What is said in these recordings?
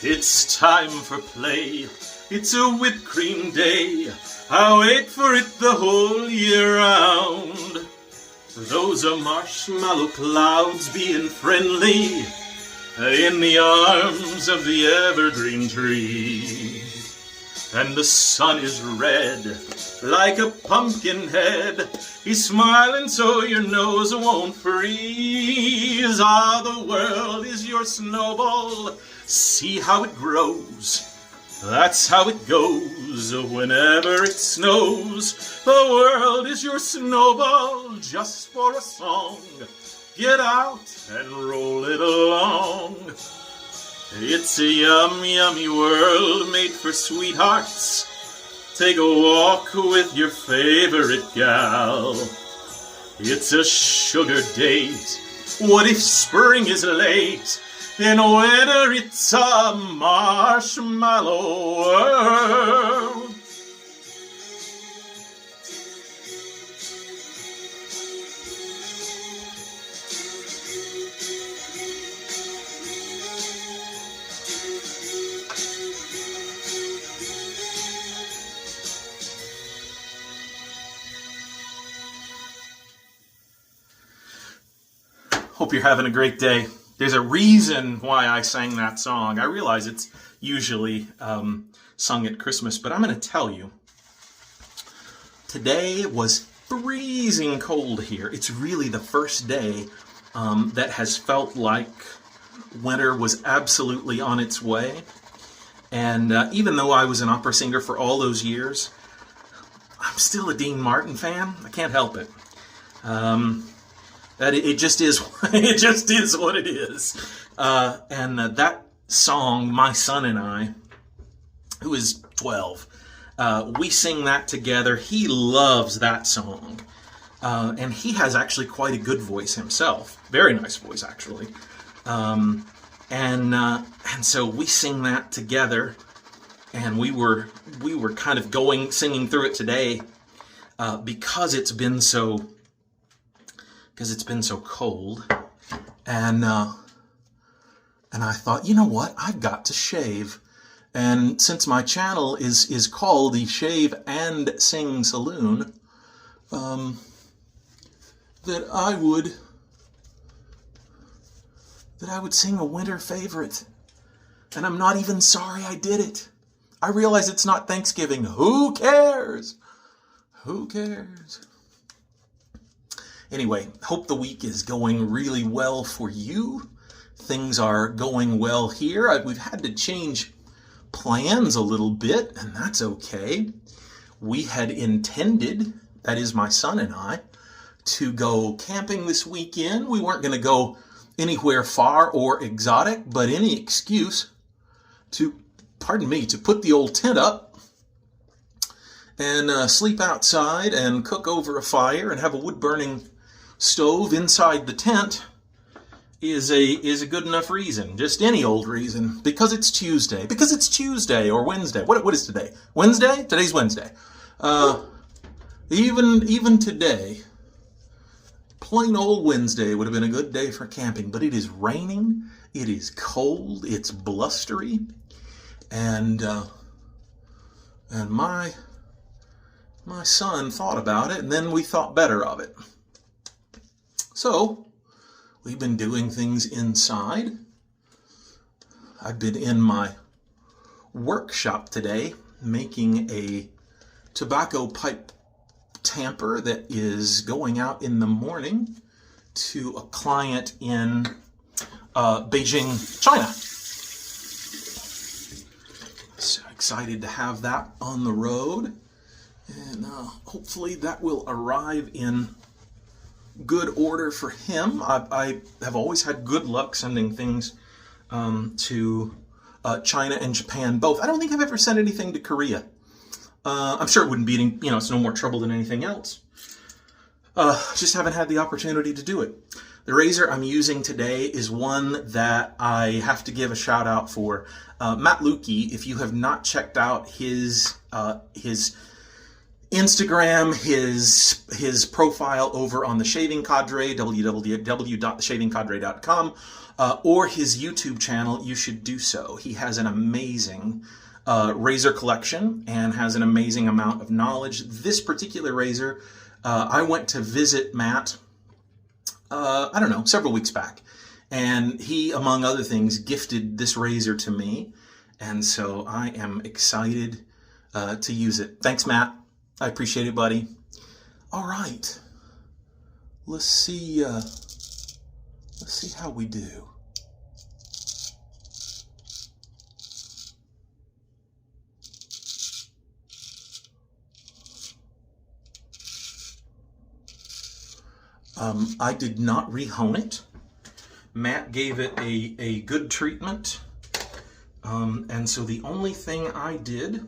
It's time for play. It's a whipped cream day. I wait for it the whole year round. Those are marshmallow clouds being friendly in the arms of the evergreen tree. And the sun is red like a pumpkin head. He's smiling so your nose won't freeze. Ah, the world is your snowball. See how it grows. That's how it goes whenever it snows. The world is your snowball just for a song. Get out and roll it along. It's a yummy, yummy world made for sweethearts. Take a walk with your favorite gal. It's a sugar date. What if spring is late? In winter it's a marshmallow world. Hope you're having a great day. There's a reason why I sang that song. I realize it's usually sung at Christmas, but I'm going to tell you. Today was freezing cold here. It's really the first day that has felt like winter was absolutely on its way. And even though I was an opera singer for all those years, I'm still a Dean Martin fan. I can't help it. That it just is. It just is what it is. And that song, my son and I, who is 12, we sing that together. He loves that song, and he has actually quite a good voice himself. Very nice voice, actually. And so we sing that together, and we were kind of singing through it today because it's been so cold, and I thought, you know what, I've got to shave. And since my channel is called the Shave and Sing Saloon, that I would sing a winter favorite. And I'm not even sorry I did it. I realize it's not Thanksgiving. Who cares? Who cares? Anyway, hope the week is going really well for you. Things are going well here. We've had to change plans a little bit, and that's okay. We had intended, that is my son and I, to go camping this weekend. We weren't going to go anywhere far or exotic, but any excuse to put the old tent up and sleep outside and cook over a fire and have a wood-burning stove inside the tent is a good enough reason. Just any old reason. Because it's Tuesday. Because it's Tuesday or Wednesday. What is today? Wednesday? Today's Wednesday. Even today, plain old Wednesday would have been a good day for camping. But it is raining. It is cold. It's blustery. And my son thought about it, and then we thought better of it. So, we've been doing things inside. I've been in my workshop today making a tobacco pipe tamper that is going out in the morning to a client in Beijing, China. So excited to have that on the road, and hopefully that will arrive in good order for him. I have always had good luck sending things to China and Japan both. I don't think I've ever sent anything to Korea. I'm sure it wouldn't be, it's no more trouble than anything else. Just haven't had the opportunity to do it. The razor I'm using today is one that I have to give a shout out for. Matt Lukey, if you have not checked out his Instagram, his profile over on the Shaving Cadre, www.theshavingcadre.com, or his YouTube channel, you should do so. He has an amazing razor collection and has an amazing amount of knowledge. This particular razor, I went to visit Matt, I don't know, several weeks back. And he, among other things, gifted this razor to me. And so I am excited to use it. Thanks, Matt. I appreciate it, buddy. All right. Let's see how we do. I did not rehone it. Matt gave it a good treatment. And so the only thing I did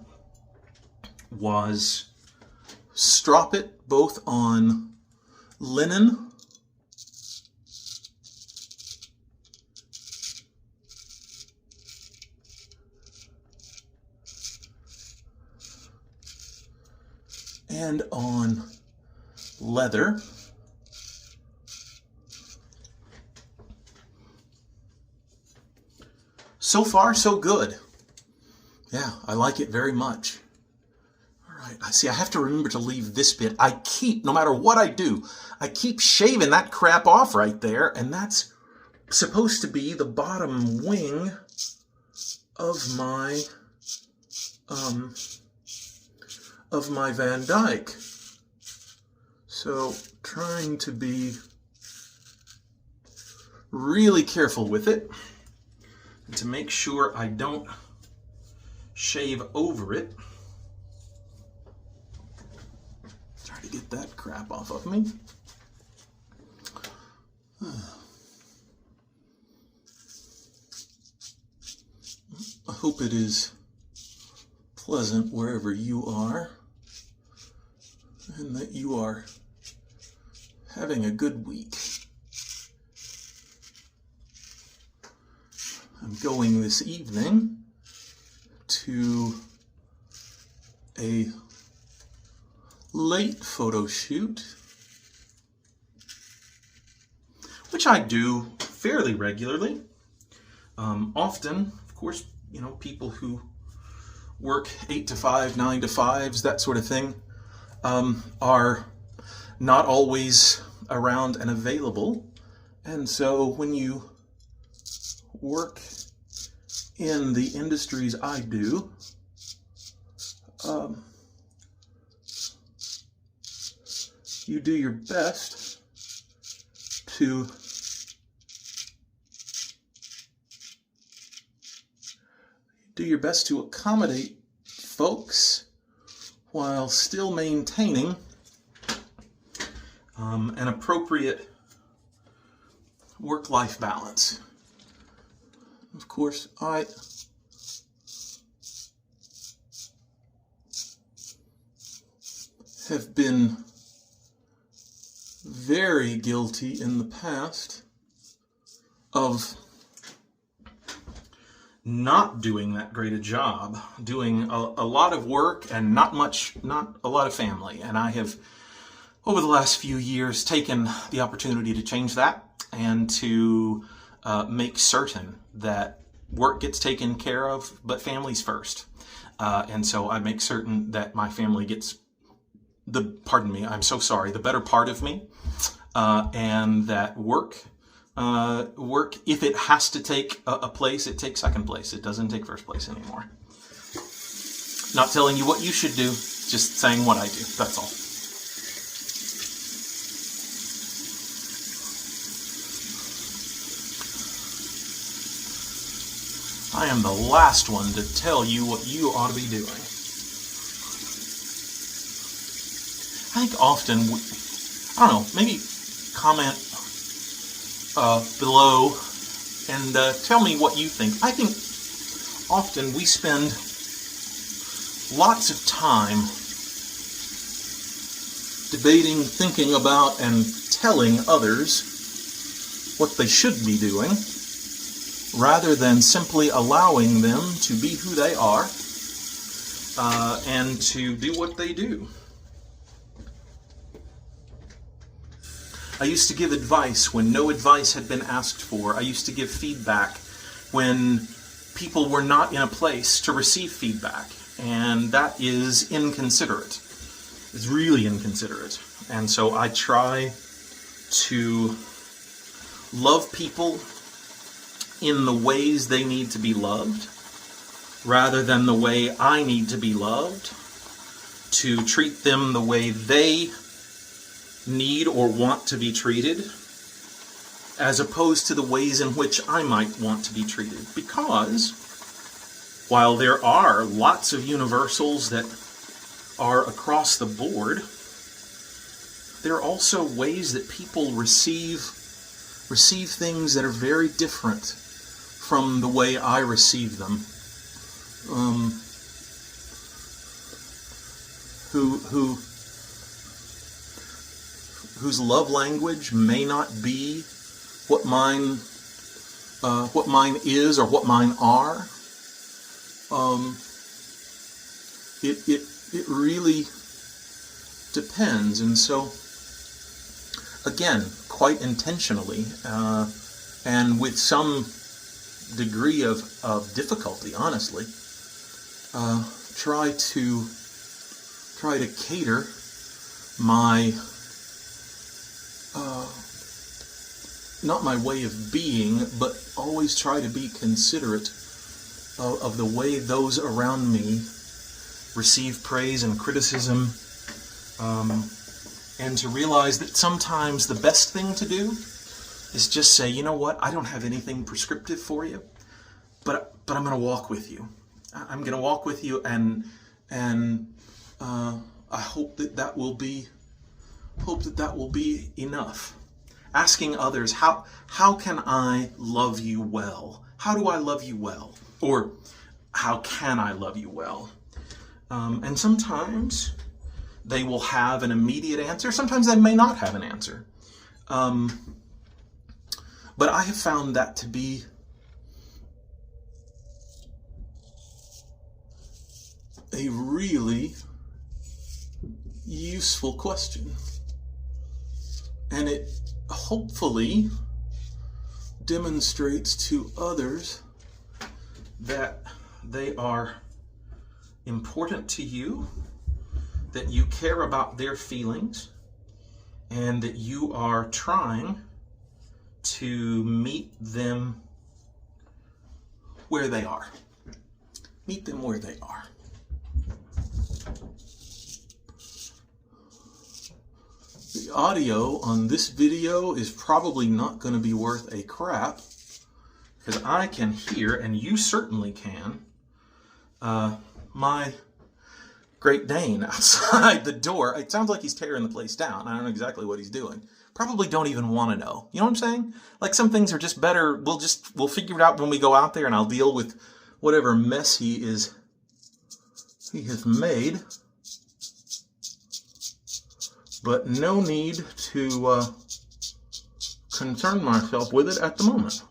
was strop it both on linen and on leather. So far, so good. Yeah, I like it very much. All right, I see I have to remember to leave this bit. I keep, no matter what I do, I keep shaving that crap off right there, and that's supposed to be the bottom wing of my Van Dyke. So trying to be really careful with it to make sure I don't shave over it. Try to get that crap off of me. I hope it is pleasant wherever you are, and that you are having a good week. I'm going this evening to a late photo shoot, which I do fairly regularly. Often, of course, you know, people who work 8 to 5, 9 to 5s, that sort of thing, are not always around and available. And so when you work in the industries I do, you do your best to accommodate folks while still maintaining an appropriate work-life balance. Of course, I have been very guilty in the past of not doing that great a job, doing a lot of work and not a lot of family. And I have, over the last few years, taken the opportunity to change that and to make certain that work gets taken care of, but family's first. And so I make certain that my family gets the better part of me, and that work, if it has to take a place, it takes second place. It doesn't take first place anymore. Not telling you what you should do, just saying what I do. That's all. I am the last one to tell you what you ought to be doing. I think often, I don't know, maybe comment below and tell me what you think. I think often we spend lots of time debating, thinking about, and telling others what they should be doing, rather than simply allowing them to be who they are and to do what they do. I used to give advice when no advice had been asked for. I used to give feedback when people were not in a place to receive feedback. And that is inconsiderate. It's really inconsiderate. And so I try to love people in the ways they need to be loved, rather than the way I need to be loved, to treat them the way they need or want to be treated, as opposed to the ways in which I might want to be treated. Because while there are lots of universals that are across the board, there are also ways that people receive things that are very different from the way I receive them. Whose love language may not be what mine is or what mine are. It really depends, and so again, quite intentionally, and with some degree of difficulty, honestly, try to cater my not my way of being, but always try to be considerate of the way those around me receive praise and criticism, and to realize that sometimes the best thing to do is just say, you know what, I don't have anything prescriptive for you, but I'm going to walk with you. I'm going to walk with you, and I hope that will be enough. Asking others, how can I love you well? How do I love you well? Or how can I love you well? And sometimes they will have an immediate answer. Sometimes they may not have an answer. But I have found that to be a really useful question. And it hopefully demonstrates to others that they are important to you, that you care about their feelings, and that you are trying to meet them where they are. Meet them where they are. The audio on this video is probably not going to be worth a crap, because I can hear, and you certainly can, my Great Dane outside the door. It sounds like he's tearing the place down. I don't know exactly what he's doing. Probably don't even want to know. You know what I'm saying? Like, some things are just better. We'll figure it out when we go out there, and I'll deal with whatever mess he has made. But no need to concern myself with it at the moment.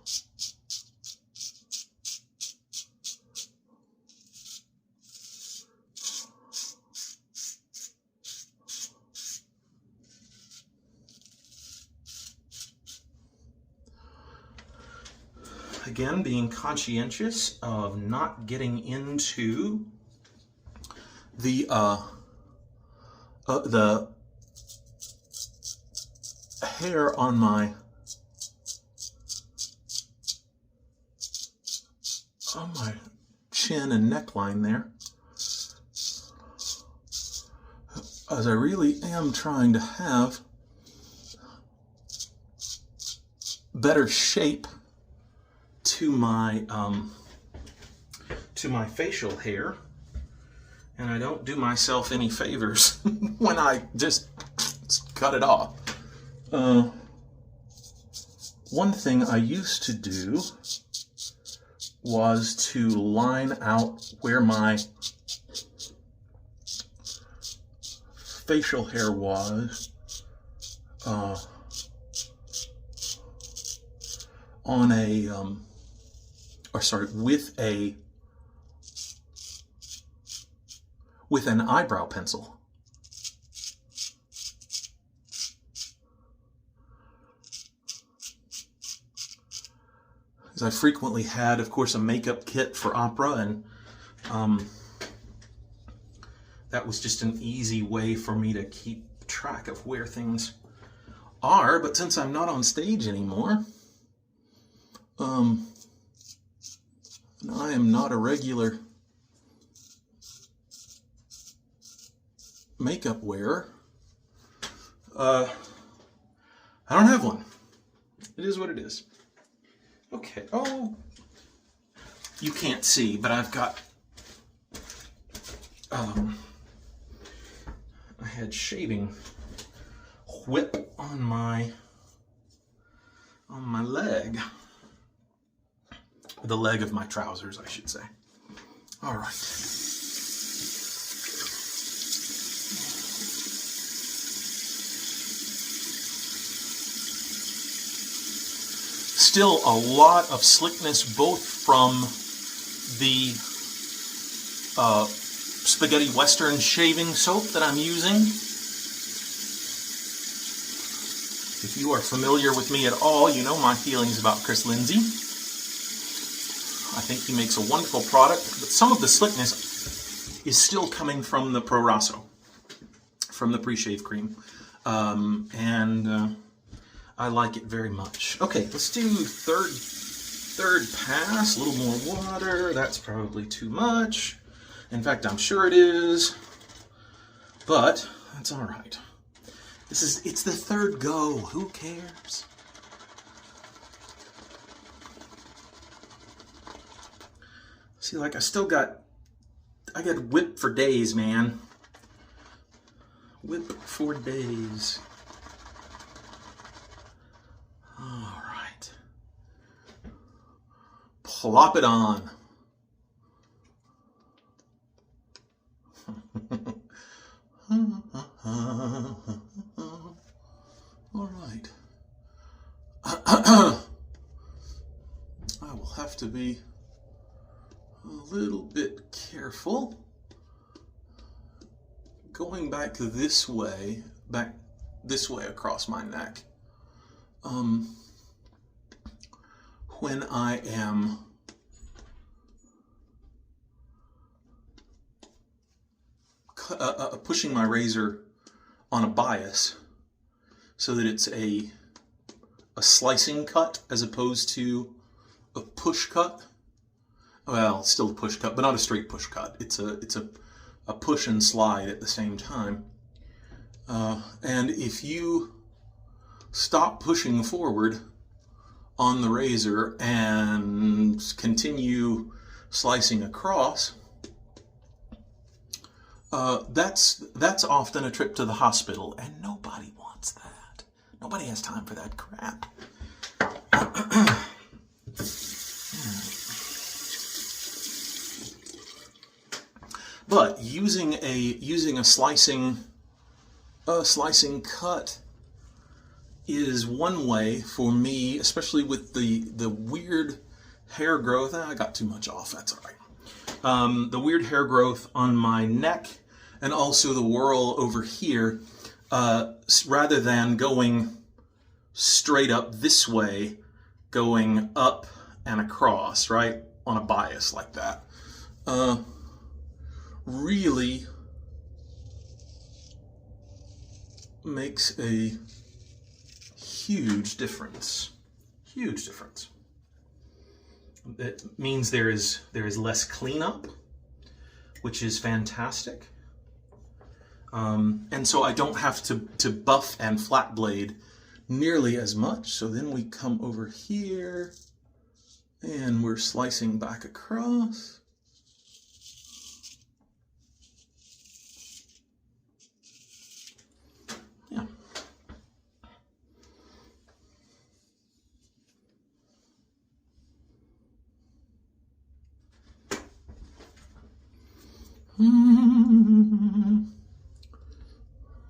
Again, being conscientious of not getting into the hair on my chin and neckline there, as I really am trying to have better shape to my facial hair, and I don't do myself any favors when I just cut it off. One thing I used to do was to line out where my facial hair was on a with an eyebrow pencil. I frequently had, of course, a makeup kit for opera, and that was just an easy way for me to keep track of where things are. But since I'm not on stage anymore, and I am not a regular makeup wearer, I don't have one. It is what it is. Okay. Oh, you can't see, but I've got I had shaving whip on my leg. The leg of my trousers, I should say. All right. Still a lot of slickness, both from the Spaghetti Western shaving soap that I'm using. If you are familiar with me at all, you know my feelings about Chris Lindsay. I think he makes a wonderful product, but some of the slickness is still coming from the Pro Rosso, from the pre-shave cream. I like it very much. Okay, let's do third pass, a little more water. That's probably too much. In fact, I'm sure it is, but that's all right. It's the third go. Who cares? See, like I got whip for days, man. Whip for days. All right. Plop it on. All right. I will have to be a little bit careful going back this way across my neck. When I am pushing my razor on a bias so that it's a slicing cut as opposed to a push cut. Well, still a push cut, but not a straight push cut. It's a push and slide at the same time. And if you stop pushing forward on the razor and continue slicing across, that's often a trip to the hospital, and nobody wants that. Nobody has time for that crap. But using a slicing cut is one way for me, especially with the weird hair growth. I got too much off. That's all right. The weird hair growth on my neck and also the whorl over here. Rather than going straight up this way, going up and across, right, on a bias like that. Really makes a huge difference. Huge difference. It means there is less cleanup, which is fantastic. And so I don't have to buff and flat blade nearly as much. So then we come over here and we're slicing back across. Yeah.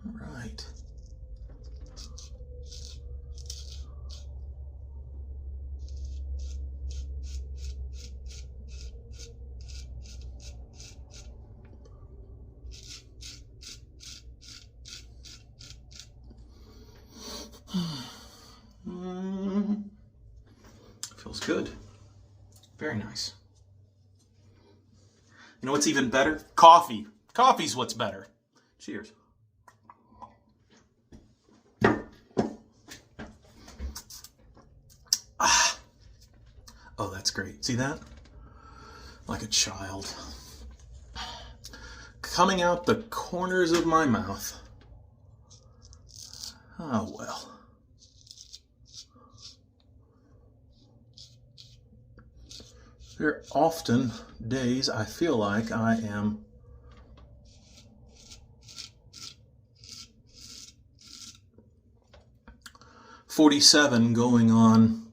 Right. Feels good. Very nice. You know what's even better? Coffee. Coffee's what's better. Cheers. Ah. Oh, that's great. See that? Like a child. Coming out the corners of my mouth. Oh, well. There are often days I feel like I am "47 going on,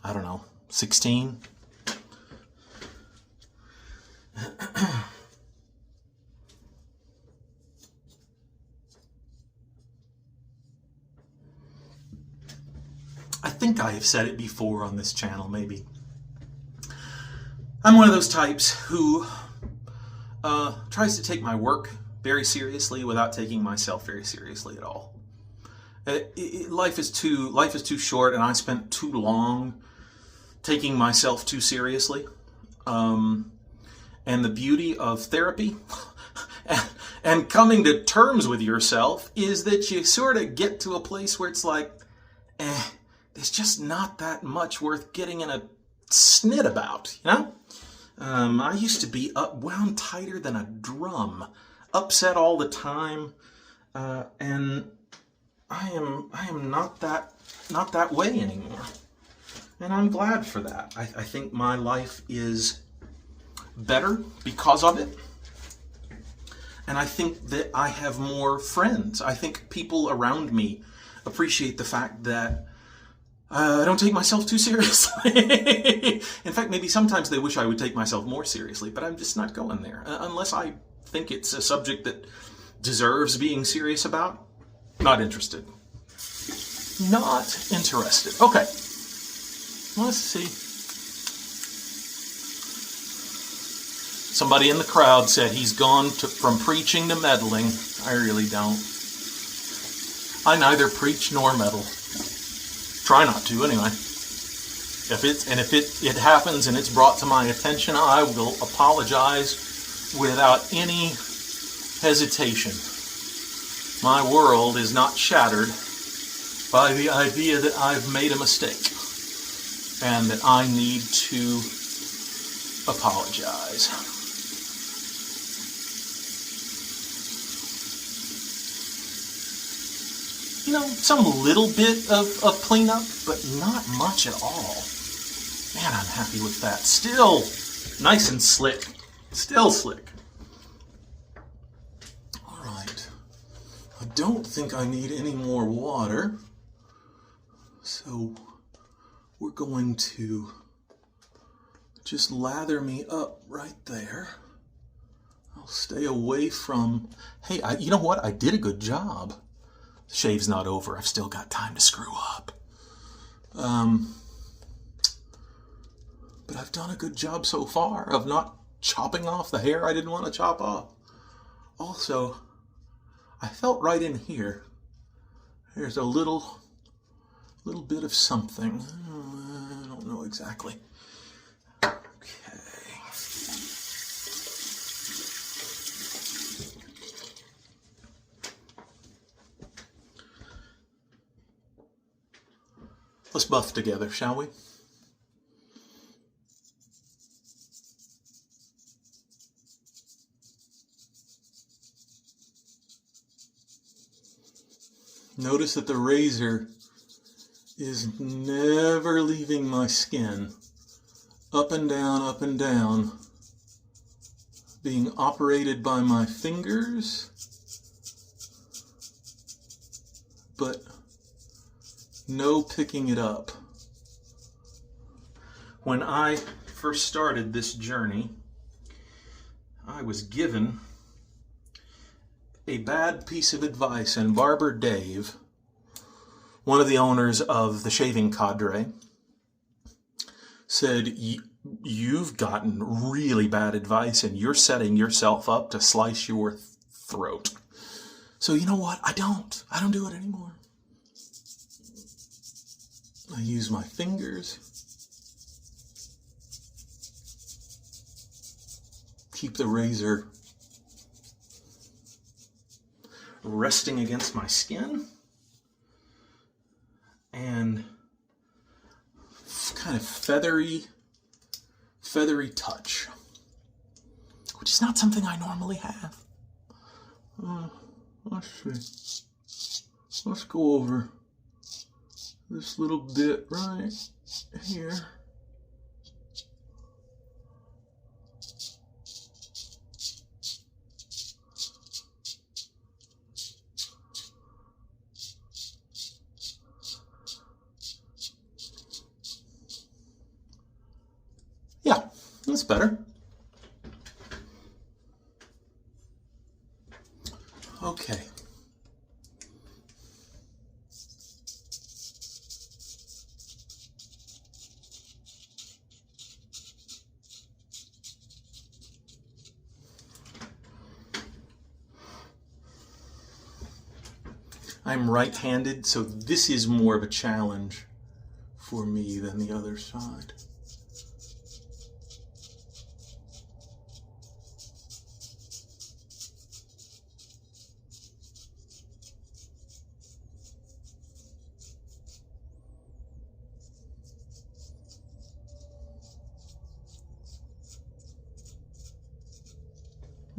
I don't know, 16. I think I have said it before on this channel, maybe. I'm one of those types who tries to take my work very seriously without taking myself very seriously at all. Life is too short, and I spent too long taking myself too seriously. And the beauty of therapy and coming to terms with yourself is that you sort of get to a place where it's like, there's just not that much worth getting in a snit about, you know? I used to be wound tighter than a drum, upset all the time, and I am not that way anymore, and I'm glad for that. I think my life is better because of it, and I think that I have more friends. I think people around me appreciate the fact that I don't take myself too seriously. In fact, maybe sometimes they wish I would take myself more seriously, but I'm just not going there. Unless I think it's a subject that deserves being serious about. Not interested. Not interested. Okay. Let's see. Somebody in the crowd said he's gone from preaching to meddling. I really don't. I neither preach nor meddle. Try not to, anyway. If it happens and it's brought to my attention, I will apologize without any hesitation. My world is not shattered by the idea that I've made a mistake and that I need to apologize. You know, some little bit of cleanup, but not much at all. Man, I'm happy with that. Still nice and slick. Still slick. All right. I don't think I need any more water. So we're going to just lather me up right there. I'll stay away from... Hey, you know what? I did a good job. The shave's not over. I've still got time to screw up. But I've done a good job so far of not chopping off the hair I didn't want to chop off. Also, I felt right in here. There's a little bit of something. I don't know exactly. Okay. Let's buff together, shall we? Notice that the razor is never leaving my skin. Up and down, being operated by my fingers, but no picking it up. When I first started this journey, I was given a bad piece of advice, and Barber Dave, one of the owners of the shaving cadre, said, you've gotten really bad advice and you're setting yourself up to slice your throat. So you know what? I don't do it anymore. I use my fingers. keep the razor resting against my skin and kind of feathery touch, which is not something I normally have. Let's see. Let's go over this little bit right here. Yeah, that's better. Okay. I'm right-handed, so this is more of a challenge for me than the other side.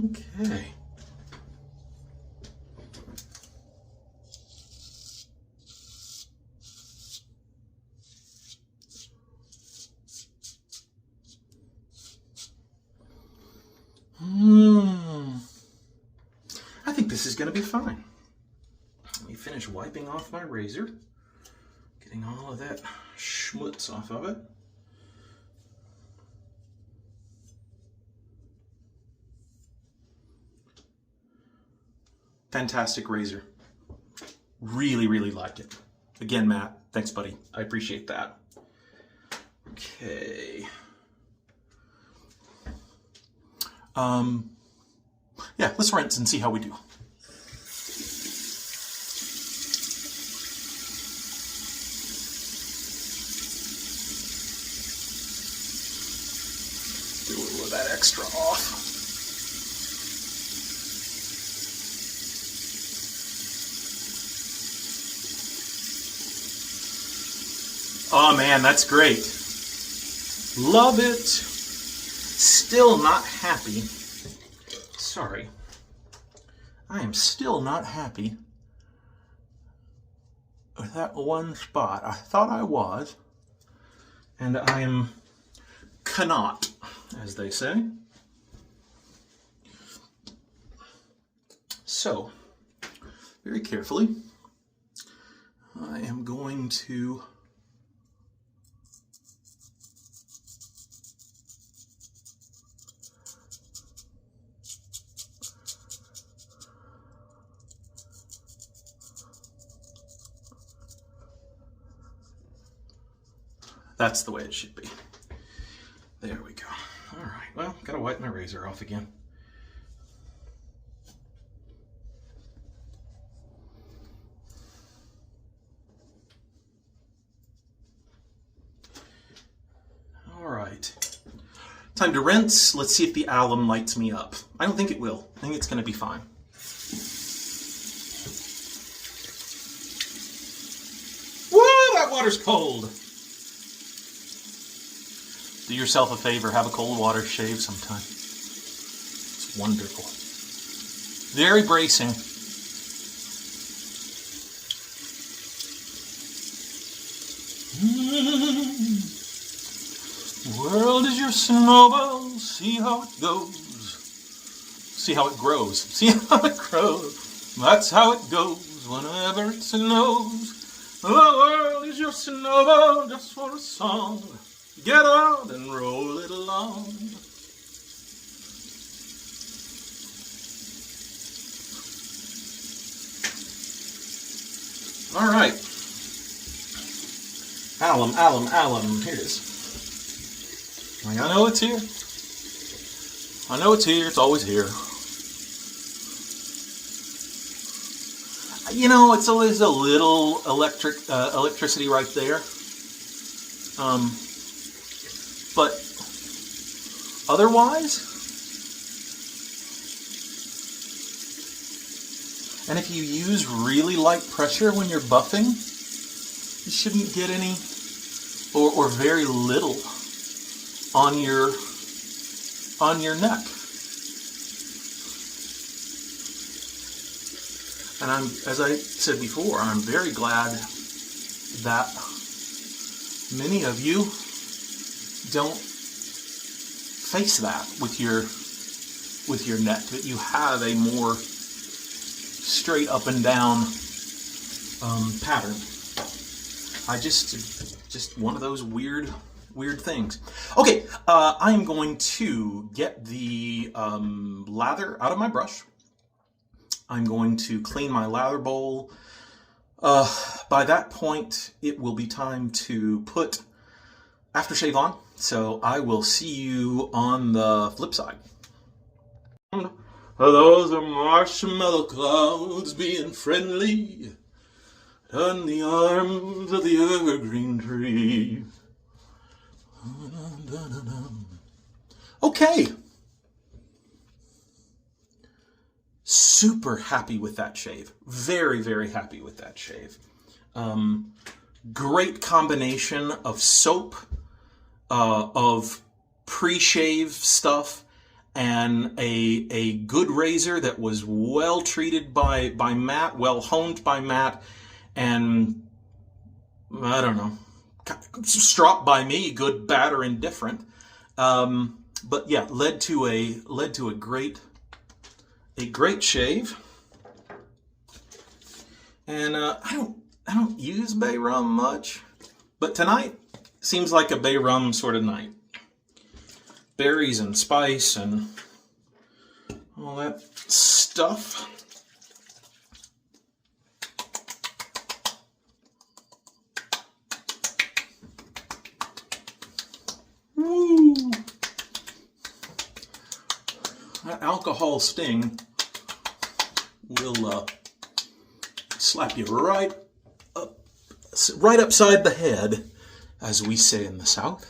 Okay. I think this is going to be fine. Let me finish wiping off my razor, getting all of that schmutz off of it. Fantastic razor. Really, really like it. Again, Matt, thanks, buddy. I appreciate that. Okay. Yeah, let's rinse and see how we do. Do a little of that extra off. Oh man, that's great. Love it. Still not happy. Sorry. I am still not happy with that one spot. I thought I was, and I am cannot, as they say. So, very carefully, I am going to that's the way it should be. There we go. All right, well, gotta wipe my razor off again. All right. Time to rinse. Let's see if the alum lights me up. I don't think it will. I think it's gonna be fine. Woo, that water's cold. Do yourself a favor, have a cold water shave sometime. It's wonderful. Very bracing. World is your snowball, see how it goes. See how it grows. See how it grows. That's how it goes whenever it snows. The world is your snowball just for a song. Get out and roll it along. All right. Alum, alum, alum. Here it is. I know it's here. I know it's here. It's always here. You know, it's always a little electricity right there. But otherwise, And if you use really light pressure when you're buffing, you shouldn't get any or very little on your neck. And as I said before, I'm very glad that many of you don't face that with your neck, that you have a more straight up and down pattern. I just one of those weird things. Okay, I am going to get the lather out of my brush. I'm going to clean my lather bowl. By that point, it will be time to put aftershave on. So I will see you on the flip side. Those are marshmallow clouds being friendly on the arms of the evergreen tree. Okay. Super happy with that shave. Very, very happy with that shave. Great combination of soap, of pre-shave stuff, and a good razor that was well treated by Matt, well honed by Matt, and I don't know, stropped by me, good, bad, or indifferent. But yeah, led to a great shave. And I don't use bay rum much, but tonight seems like a bay rum sort of night. Berries and spice and all that stuff. Woo! That alcohol sting will slap you right upside the head, as we say in the South.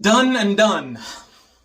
Done and done.